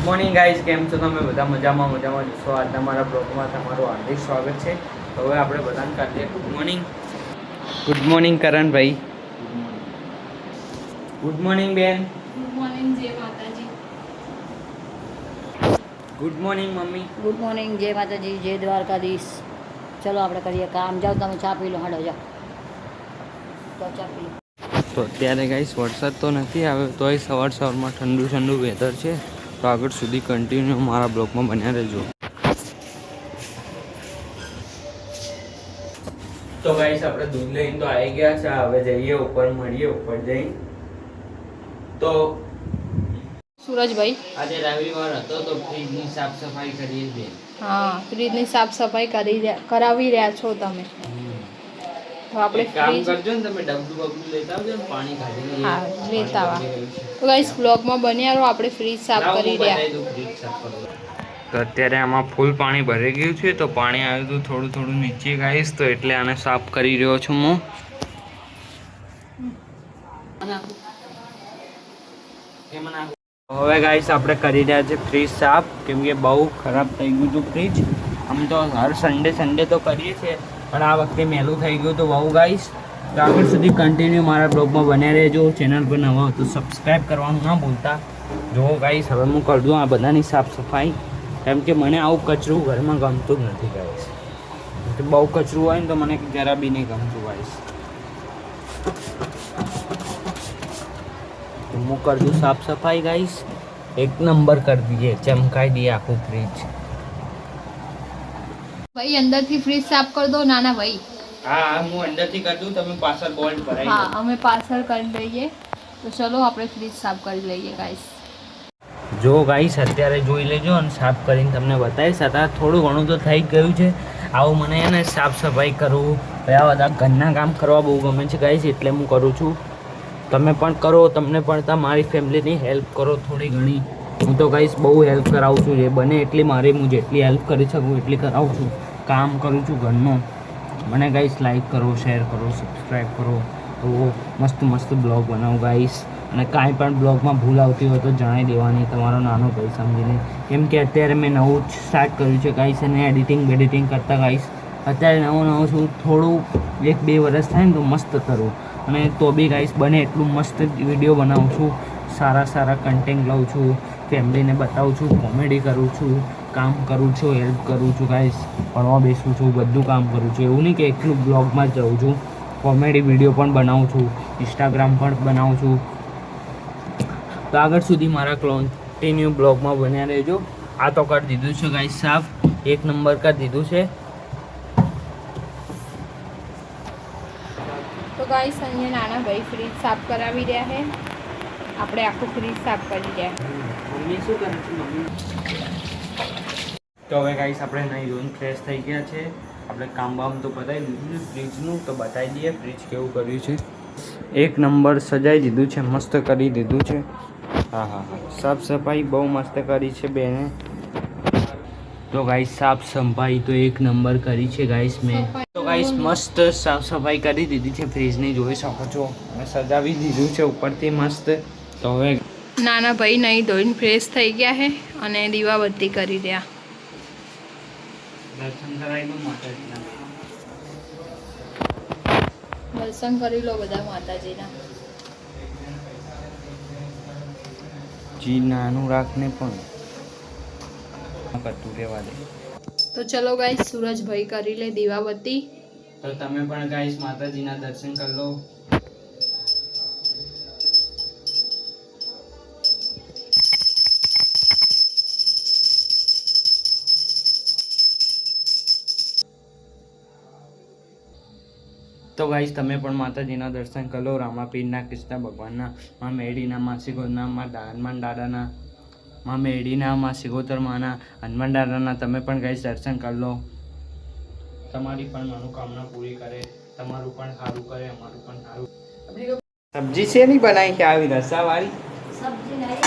Good morning guys, કેમ છો તમે બધા? મજામાં જશો. આજના મારા બ્લોગમાં તમારું હાર્દિક સ્વાગત છે. તો હવે આપણે બધાને કરીએ good morning Karanbhai. Good morning બેન. ગુડ મોર્નિંગ, જય માતાજી. Good morning mummy. Good morning, જય માતાજી, જય દ્વારકાધીશ. ચલો આપણે કરીએ કામ. જાઓ તમે ચા પી લો. હાડો જાઓ તો ચા પી લો. તો અત્યારે ગાઈસ વરસાદ તો નથી આવ્યો, તોય સવારમાં ઠંડુ વેધર છે. તો આગળ સુધી કન્ટિન્યુ મારા બ્લોગમાં બન્યા રહેજો. તો ગાઈસ આપણે દૂધ લઈને તો આવી ગયા છે. હવે જઈએ ઉપર, મળીએ ઉપર જઈને. તો સુરજભાઈ, આજે રવિવાર હતો તો ફ્રીજની સાફ સફાઈ કરીએ છીએ. હા, ફ્રીજની સાફ સફાઈ કરાવી રહ્યા છો તમે. તો આપણે કામ કરજો ને, તમે ડબલું લેતા આવજો ને, પાણી કાઢી. હા, લેતા આવા. તો ગાઈસ બ્લોગમાં બન્યા રહો. આપણે ફ્રીજ સાફ કરી રહ્યા. તો અત્યારે આમાં ફૂલ પાણી ભરાઈ ગયું છે. તો પાણી આવ્યું હતું થોડું નીચે ગાઈસ, તો એટલે આને સાફ કરી રહ્યો છું હું. હવે ગાઈસ આપણે કરી રહ્યા છે ફ્રીજ સાફ, કેમ કે બહુ ખરાબ થઈ ગયું હતું ફ્રીજ. આમ તો હર સન્ડે તો કરીએ છીએ, પણ આ વખતે મેલું થઈ ગયું હતું બહુ ગાઈસ. તો આગળ સુધી કન્ટિન્યુ મારા બ્લોગમાં બન્યા રહેજો. ચેનલ પર નવા હોય તો સબસ્ક્રાઈબ કરવાનું ના ભૂલતા. જો ગાઈસ હવે હું કરી દઉં આ બધાની સાફ સફાઈ, કેમ કે મને આવું કચરું ઘરમાં ગમતું જ નથી ગાઈસ. બહુ કચરું હોય ને તો મને જરા બી નહીં ગમતું ગાઈસ. હું કરી દઉં સાફ સફાઈ ગાઈસ. એક નંબર કરી દઈએ, ચમકાઈ દઈએ આખું ફ્રીજ. ભાઈ અંદરથી ફ્રીજ સાફ કરી દો નાના ભાઈ. હા, હું અંદરથી કરી દઉં, તમે પાછળ બોલ્ટ ભરાઈ દો. હા, અમે પાછળ કરી દઈએ. તો ચલો આપણે ફ્રીજ સાફ કરી લઈએ ગાઈસ. જો ગાઈસ અત્યારે જોઈ લેજો અને સાફ કરીને તમને બતાવીશ. અત્યારે થોડું ઘણું તો થઈ ગયું છે. આવું મને એને સાફ સફાઈ કરવું, આ બધા ઘરના કામ કરવા બહુ ગમે છે ગાઈસ, એટલે હું કરું છું. તમે પણ કરો, તમને પણ તમારી ફેમિલીની હેલ્પ કરો થોડી ઘણી. હું તો ગાઈસ બહુ હેલ્પ કરાવું છું, જે બને એટલી મારી, હું જેટલી હેલ્પ કરી શકું એટલી કરાવું છું. કામ કરું છું ઘરનું. મને ગાઈસ લાઈક કરો, શેર કરો, સબસ્ક્રાઈબ કરો. તો મસ્ત બ્લોગ બનાવું ગાઈસ. અને કાંઈ પણ બ્લોગમાં ભૂલ આવતી હોય તો જણાવી દેવાની, તમારો નાનો ભાઈ સમજીને. કેમ કે અત્યારે મેં નવું જ સ્ટાર્ટ કર્યું છે ગાઈસ, અને એડિટિંગ કરતાં ગાઈસ અત્યારે નવું છું. થોડું 1-2 વર્ષ થાય ને તો મસ્ત કરું. અને તો બી ગાઈસ બને એટલું મસ્ત વિડીયો બનાવું છું. સારા કન્ટેન્ટ લઉં છું, ફેમિલીને બતાવું છું, કોમેડી કરું છું, કામ કરું છું, હેલ્પ કરું છું ગાઈસ. ભણવા બેસું છું, બધું કામ કરું છું. એવું નહીં કે એકલું બ્લોગમાં જ રહું છું. કોમેડી વિડીયો પણ બનાવું છું, ઇન્સ્ટાગ્રામ પણ બનાવું છું. તો આગળ સુધી મારા કન્ટિન્યુ બ્લોગમાં બન્યા રહેજો. આ તો કરી દીધું છે ગાઈસ સાફ, 1 નંબર કરી દીધું છે. તો ગાઈસ અહીંયા નાના ભાઈ ફ્રીજ સાફ કરાવી રહ્યા છે. આપણે આખું ફ્રીજ સાફ કરી રહ્યા. મમ્મી શું કરે છે મમ્મી? તો હવે ગાઈસ આપણે નહીં ધોઈને ફ્રેશ થઈ ગયા છે. આપણે કામ બામ તો બતાવી દીધું છે ફ્રીજનું, તો બતાવી દઈએ ફ્રીજ કેવું કર્યું છે. 1 નંબર સજાઈ દીધું છે, મસ્ત કરી દીધું છે. હા, સાફ સફાઈ બહુ મસ્ત કરી છે બેને. તો ગાઈસ સાફ સફાઈ તો 1 નંબર કરી છે ગાઈસ મેં. તો ગાઈસ મસ્ત સાફ સફાઈ કરી દીધી છે ફ્રીજની, જોઈ શકો છો. અને સજાવી દીધું છે ઉપરથી મસ્ત. તો હવે નાના ભાઈ નહીં ધોઈને ફ્રેશ થઈ ગયા છે અને દીવાબત્તી કરી રહ્યા. દર્શન કરાવી દો માતાજીના. દર્શન કરી લો બધા માતાજીના. જી નાનું રાખને પણ કરતું રહેવા દે. તો ચલો ગાઈસ, સુરજભાઈ કરી લે દીવાબત્તી. તો તમે પણ ગાઈસ માતાજીના દર્શન કરી લો. તો ગાઈસ તમે પણ માતાજીના દર્શન કરી લો. રામાપીરના, કૃષ્ણ ભગવાનના, મા મેડીના, મા સિગોતરના, મા હનુમાન દાદાના, મા મેડીના, મા સિગોતર માના, હનુમાન દાદાના તમે પણ ગાઈસ દર્શન કરી લો. તમારી પણ મનોકામના પૂરી કરે, તમારું પણ સારું કરે, અમારું પણ સારું. સબ્જી છે નહીં બનાવી કે આવી રસાવાળી? સબ્જી નહીં.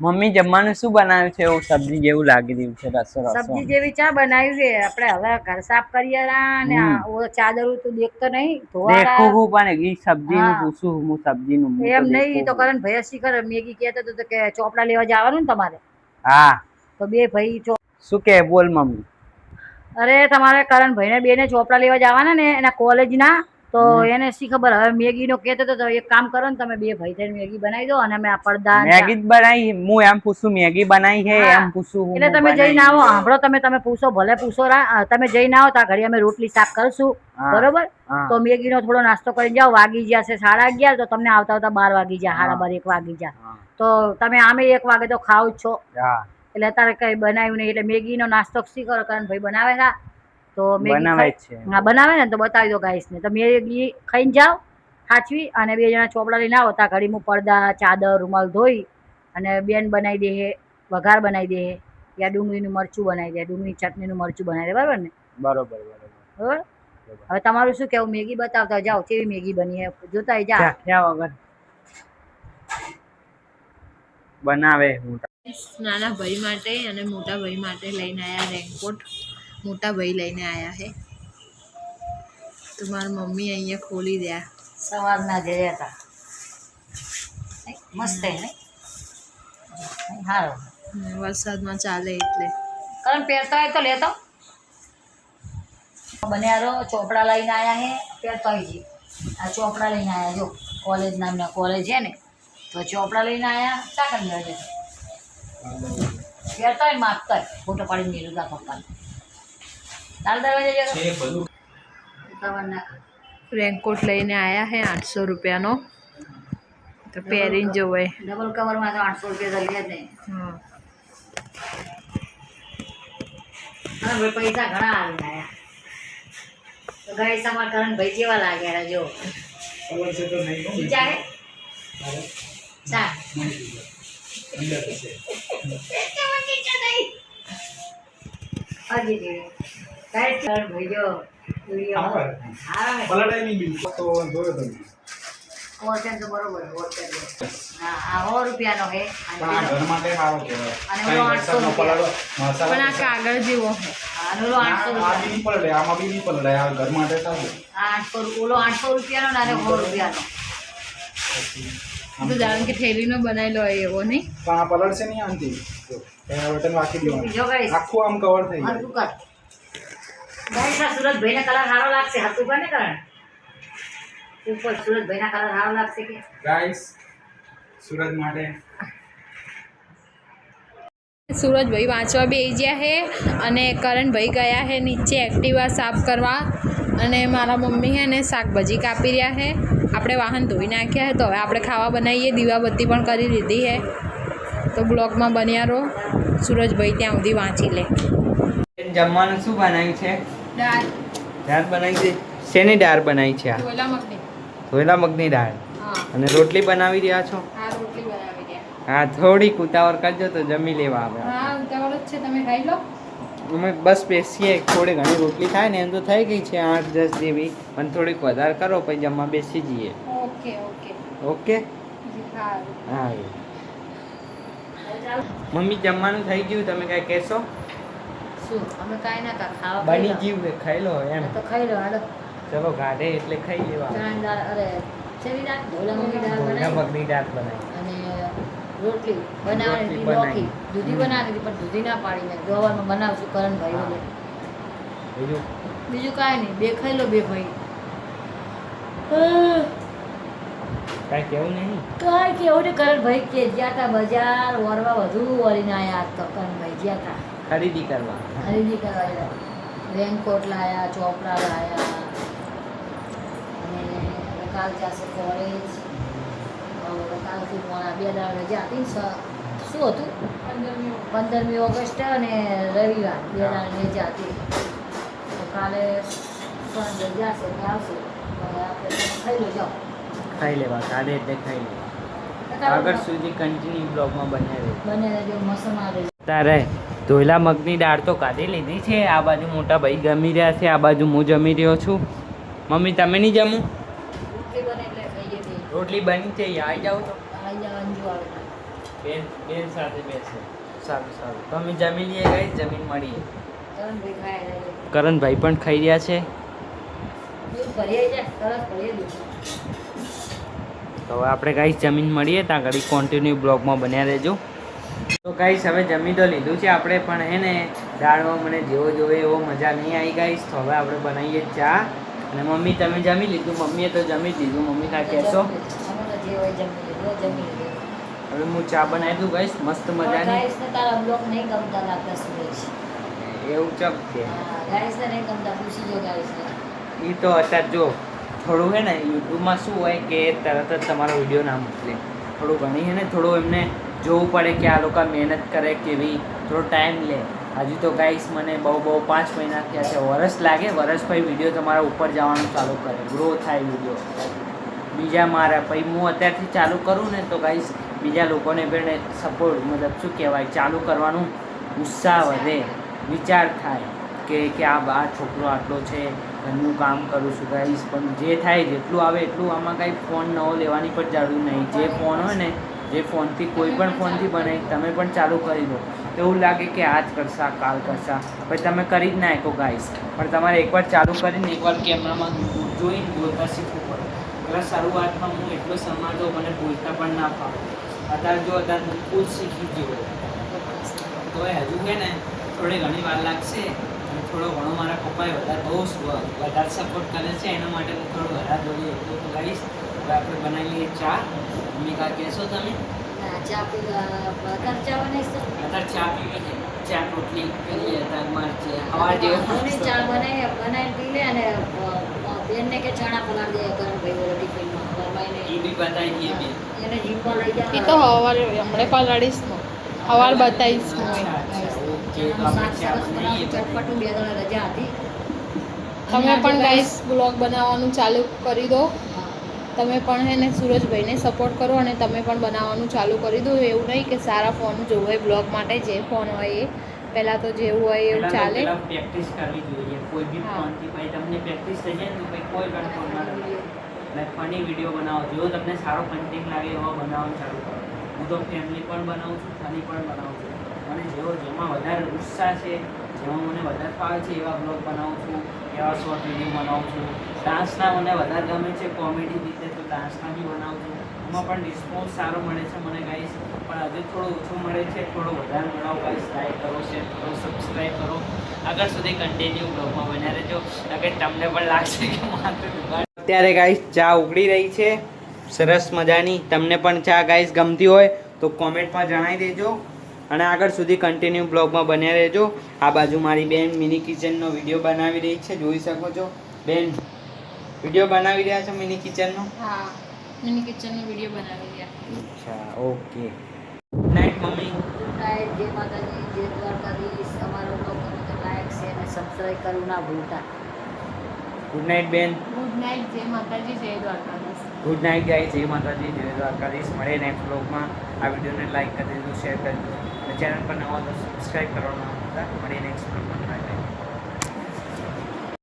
મમ્મી જમવાનું શું બનાવ્યું છે? એવું સબ્જી જેવું લાગી રહ્યું છે, રસો રસો. સબ્જી જેવી ચા બનાવી છે આપણે. હવે ઘર સાફ કરીએ ને ચાદરું તું દેખતો નહીં દેખું હું પણ એ સબ્જી નું હા. પૂછું હું સબ્જી નું એમ નહીં તો કરણ ભાઈ શીખર મેગી કહેતો હતો કે ચોપડા લેવા જવાનું ને તમારે, હા તો બે ભાઈ શું કે બોલ મમ્મી. અરે તમારે કરણ ભાઈ ને બેને ચોપડા લેવા જવાના ને એના કોલેજ ના, તો એને શી ખબર હવે મેગી નો કહેતો હતો. તો એક કામ કરો ને તમે બે ભાઈ થઈને મેગી બનાવી દો અને અમે આ પડદા મેગી જ બનાવી. હું એમ પૂછું મેગી બનાવી છે હા. એમ પૂછું હું. એટલે તમે જઈને આવો, સાંભળો તમે પૂછો ભલે પૂછો તમે જઈને આવો ત્યાં ઘડી અમે રોટલી શાક કરશું, બરોબર? તો મેગી નો થોડો નાસ્તો કરી જાઓ. વાગી ગયા છે 11:30, તો તમને આવતા આવતા 12 વાગી જાય, 12:30 1 વાગી જાય. તો તમે આમે 1 વાગે તો ખાવ જ છો, એટલે અત્યારે કઈ બનાવ્યું નહીં. એટલે મેગી નો નાસ્તો શી કરો કારણ ભાઈ બનાવે ના, તો મેગી હા બનાવે ને તો બતાવી દો ગાઈસ ને. તો મેગી ખાઈને જાઓ સાચવી, અને 2 જણા ચોપડા લઈને આવો ત્યાં ઘડી હું પડદા ચાદર રૂમાલ ધોઈ અને બેન બનાવી દે, વઘાર બનાવી દે, યા ડુંગળીનું મરચું બનાવી દે, ડુંગળી ચટણીનું મરચું બનાવી દે, બરાબર ને? બરોબર. હવે તમારું શું કેવું? મેગી બતાવતા જાઓ કેવી મેગી બની જોતા જા વગર બનાવે. નાના ભાઈ માટે અને મોટા ભાઈ માટે લઈને આવ્યા રેનકોટ. મોટા ભાઈ લઈને આવ્યા છે. તો મારી મમ્મી અહીંયા ખોલી દે. સવારના જયા હતા, મસ્ત હે ને? હારો વરસાદમાં ચાલે એટલે. કરણ પહેરતા હોય તો લેતો બન્યારો ચોપડા લઈને આવ્યા હે. પહેરતા હોય છે આ ચોપડા લઈને આવ્યા. જો કોલેજ નામના કોલેજ છે ને, તો ચોપડા લઈને આવ્યા. શા કરી લેવા છે? પહેરતા હોય માગતા હોય, ફોટો પાડીને મેળું તા પપ્પાને. ચાલ દરવાજે રેનકોટ લઈને આવ્યા હે 800 રૂપિયાનો. તો પહેરીને જોવાય. ડબલ કવરમાં તો 800 રૂપિયા તો લે જ નહીં. હા ભાઈ પૈસા ઘણા આવીને આવ્યા. તો ગાય સમાર કરણ ભાઈ જેવા લાગ્યા જો. વિચારે ચા ભાઈ જો બરોબર. હા 100 રૂપિયાનો હે અને ઓલો 800 રૂપિયા. પણ આ કાગળ જેવો છે. અને ઓલો 800 રૂપિયાનો ને 100 રૂપિયાનો. તો જાણ કે થેલીનો બનાવેલો હોય એવો નહીં. પલળશે નહીં આનથી. બટન વાકી દેવાનું. જો ગાઈસ આખું આમ કવર થઈ જાય. હરકું કર ગાઈસ. આ સુરજભાઈને કલર સારો લાગશે. હરકું કર ને કરણ ઉપર. સુરજભાઈના કલર સારો લાગશે કે ગાઈસ સુરત માટે સુરજભાઈ વાંચવા બેસી ગયા છે અને કરણભાઈ ગયા છે નીચે એક્ટિવા સાફ કરવા. અને મારા મમ્મી છે ને શાકભાજી કાપી રહ્યા છે. આપણે વાહન ધોઈ નાખ્યા છે. તો હવે આપણે ખાવા બનાવીએ. દીવાબત્તી પણ કરી લીધી છે. તો બ્લોગમાં બન્યા રહો. સુરજભાઈ ત્યાં સુધી વાંચી લે. જમવાનું શું બનાવ્યું છે? દાળ બનાવી છે. શેની દાળ બનાવી છે? આ ધોયેલા મગની દાળ. અને રોટલી બનાવી રહ્યા છો? હા થોડીક ઉતાવળ કરજો તો જમી લેવા આવે. તમે ખાઈ લો. અમે બસ બેસીએ. થોડી ઘણી રોટલી થાય ને એમ તો થઈ ગઈ છે 8-10 જેવી, પણ થોડીક વધારે કરો પછી જમવા બેસી જઈએ. ઓકે. હા મમ્મી જમવાનું થઈ ગયું. તમે કાંઈ કહેશો? શું અમે કાંઈ ના ખાવા બની ગયું કે ખાઈ લો એમ? તો ખાઈ લો. હાલો ચલો ગાઢે એટલે ખાઈ લેવા. ચણાની દાળ અરે શેની દાળ? ઢોલા મગની દાળ મગની દાળ બનાવી અને રોટલી બનાવવાની હતી. નોખી દૂધી બનાવવાની હતી પણ દૂધી ના પાડીને ગવારમાં બનાવશું કરણભાઈ બોલે. બીજું કાંઈ નહીં. બે ખાઈ લો બે ભાઈ. કાંઈ કેવું નહીં. કાંઈ કેવું નહીં. કરણભાઈ કે જ્યાં તા બજાર વરવા વધુ વળીને આવ્યા. તો કરણભાઈ જ્યાં તા ખરીદી કરવા ગયા. રેનકોટ લાયા, ચોપડા લાયા અને કાલ જશે કોલેજ. કાલથી મોડા 2 દાડા રજા હતી. શું હતું? 15મી ઓગસ્ટ અને રવિવાર 2 દાડા રજા હતી. તો કાલે પણ રજા છે ને આવશે. આપણે ખાઈ લો. જાઓ ખાઈ લેવા. ગાઢે એટલે ખાઈ લેવા. આગળ સુધી કન્ટિન્યુ બ્લોગમાં બને રહેજો. મસમાં રહેજો. તારે ધોયેલા મગની દાળ તો કાઢી લીધી છે. આ બાજુ મોટા ભાઈ જમી રહ્યા છે, આ બાજુ હું જમી રહ્યો છું. મમ્મી તમે નહીં જમું? રોટલી બને એટલે ખાઈએ. રોટલી બની છે. આવી જાઓ તો. આવી જાવ અંજુ આવે. બેન સાથે બેસે. સારું સારું તો અમે જમી લઈએ ગાઈસ, જમીન મળીએ. કરણભાઈ ખાઈ રહ્યા છે. કરણભાઈ પણ ખાઈ રહ્યા છે. દૂધ ભરી આવી જાય, તરત ભરી દૂધ. તો હવે આપણે ગાઈસ જમીન મળીએ ત્યાં ઘડી કોન્ટિન્યુ બ્લોગમાં બન્યા રહેજો. તો ગાઈસ હવે જમી તો લીધું છે આપણે, પણ હે ને દાળમાં મને જેવો જોવે એવો મજા નહીં આવી ગાઈસ. તો હવે આપણે બનાવીએ ચા. અને મમ્મી તમે જમી લીધું? મમ્મીએ તો જમી જ લીધું. મમ્મી કાંઈ કહેશો? અમે તો જે હોય જમી લીધું, જમી લીધું. હવે હું ચા બનાવી દઉં ગાઈસ મસ્ત મજાની. ગાઈસને તારા બ્લોગ નહીં ગમતા લાગતા સુરેશ. એવું ચક છે. હા, ગાઈસને નહીં ગમતા, પૂછી જો ગાઈસને. એ તો અત્યારે જો થોડું હે ને યુટ્યુબમાં શું હોય કે તરત જ તમારો વિડીયો ના મોકલે. થોડું ઘણી હે ને થોડું એમને જોવું પડે કે આ લોકો મહેનત કરે કેવી, થોડો ટાઈમ લે. હજુ તો ગાઈસ મને બહુ 5 મહિના થયા છે, વરસ લાગે. વરસ પછી વિડીયો તમારા ઉપર જવાનું ચાલુ કરે, ગ્રો થાય વિડીયો. બીજા મારા પછી હું અત્યારથી ચાલુ કરું ને તો ગાઈસ બીજા લોકોને પણ સપોર્ટ મતલબ શું કહેવાય ચાલુ કરવાનું ઉત્સાહ વધે, વિચાર થાય કે આ છોકરો આટલો છે, ઘરનું કામ કરું છું ગાઈસ. પણ જે થાય જેટલું આવે એટલું, આમાં કાંઈ ફોન નવો લેવાની પણ જરૂર નહીં. જે ફોન હોય ને, જે ફોનથી કોઈ પણ ફોનથી બને તમે પણ ચાલુ કરી દો. એવું લાગે કે આજ કરશા કાલ કરશા, પછી તમે કરી જ નાખો ગાઈસ. પણ તમારે એકવાર ચાલુ કરીને એકવાર કેમેરામાં જોઈને બોલતા શીખવું પડે. પેલા શરૂઆતમાં હું એટલો સમાતો મને બોલતા પણ ના ફાવે. અત્યારે જો અત્યારે હું ખુદ શીખી ગયો. તો હજુ છે ને થોડી ઘણી વાર લાગશે. અને થોડો ઘણો મારા પપ્પાએ બહુ વધારે સપોર્ટ કરે છે, એના માટે હું થોડું વધારે બોલી એટલું તો ગાઈશ. હવે આપણે બનાવી લઈએ ચા. મમ્મી કાં કહેશો તમે? ના, ચા પીવા અત્યારે ચા બનાવીશ તો? અત્યારે ચા પીવી છે, ચા રોટલી કરીએ અત્યારે મારે છે હવાર જેવો. ચા બનાવીને પી લે. અને બેનને કે ચણા પલાળ દે કરણભાઈ ઓલો ટિફિનમાં એ બી બતાવી દઈએ બેન. એને જીમમાં લઈ જાય. એ તો હવારે હમણાં પલાળીશ ને હવાર બતાવીશ હું. ઓકે તો આપણે ચા બનાવીએ. ચટપટું 2 દાડા રજા હતી. તમે પણ ગાઈસ બ્લોગ બનાવવાનું ચાલુ કરી દો. તમે પણ હે ને સુરજભાઈને સપોર્ટ કરો અને તમે પણ બનાવવાનું ચાલુ કરી દો. એવું નહીં કે સારા ફોન જોવે બ્લોગ માટે, જે ફોન હોય એ પહેલાં તો જેવું હોય એવું ચાલે. પ્રેક્ટિસ કરવી જોઈએ કોઈ બી હા. ફોનથી. પછી તમને પ્રેક્ટિસ થઈ જાય ને તો પછી કોઈ પણ ફોનમાં એટલે ફની વિડીયો બનાવો. જેવો તમને સારો કન્ટેન્ટ લાગે એવો બનાવવાનું ચાલુ કરો. હું તો ફેમિલી પણ બનાવું છું, ફની પણ બનાવું છું. અને જેમાં વધારે ઉત્સાહ છે, જેમાં મને વધારે ફાવે છે એવા બ્લોગ બનાવું છું, એવા શોર્ટ વિડીયો બનાવું છું. ડાન્સના મને વધારે ગમે છે, કોમેડી રીતે તો ડાન્સના બી બનાવું છું. એમાં પણ રિસ્પોન્સ સારો મળે છે મને ગાઈસ. પણ હજુ થોડો ઓછો મળે છે, થોડો વધારે બનાવો ગાઈસ. લાઈક કરો, શેર કરો, સબસ્ક્રાઈબ કરો. આગળ સુધી કન્ટિન્યુ બ્લોગમાં બન્યા રહેજો. અગર તમને પણ લાગશે કે અત્યારે ગાઈસ ચા ઉકળી રહી છે સરસ મજાની. તમને પણ ચા ગાઈસ ગમતી હોય તો કોમેન્ટમાં જણાવી દેજો. અને આગળ સુધી કન્ટિન્યુ બ્લોગમાં બન્યા રહેજો. આ બાજુ મારી બેન મિની કિચનનો વિડીયો બનાવી રહી છે, જોઈ શકો છો. બેન વિડીયો બનાવી રહ્યા છો મિની કિચનનો? હા, મિની કિચનનો વિડીયો બનાવી રહ્યા. અચ્છા, ઓકે. Good night mummy. જય માતાજી, જય દ્વારકાધીશ. અમારો બ્લોગ ગમે તો લાઈક શેર અને સબસ્ક્રાઈબ કરવું ના ભૂલતા. ગુડ નાઇટ બેન. ગુડ નાઇટ, જય માતાજી, જય દ્વારકાધીશ. ગુડ નાઇટ ગાઈસ, જય માતાજી, જય દ્વારકાધીશ. મળીએ નેક્સ્ટ બ્લોગમાં. આ વિડીયોને લાઈક કરી દેજો, શેર કરી દેજો. અને ચેનલ પર નવા તો સબસ્ક્રાઈબ કરવાનું ના ભૂલતા. મળીએ નેક્સ્ટ બ્લોગમાં. Bye bye.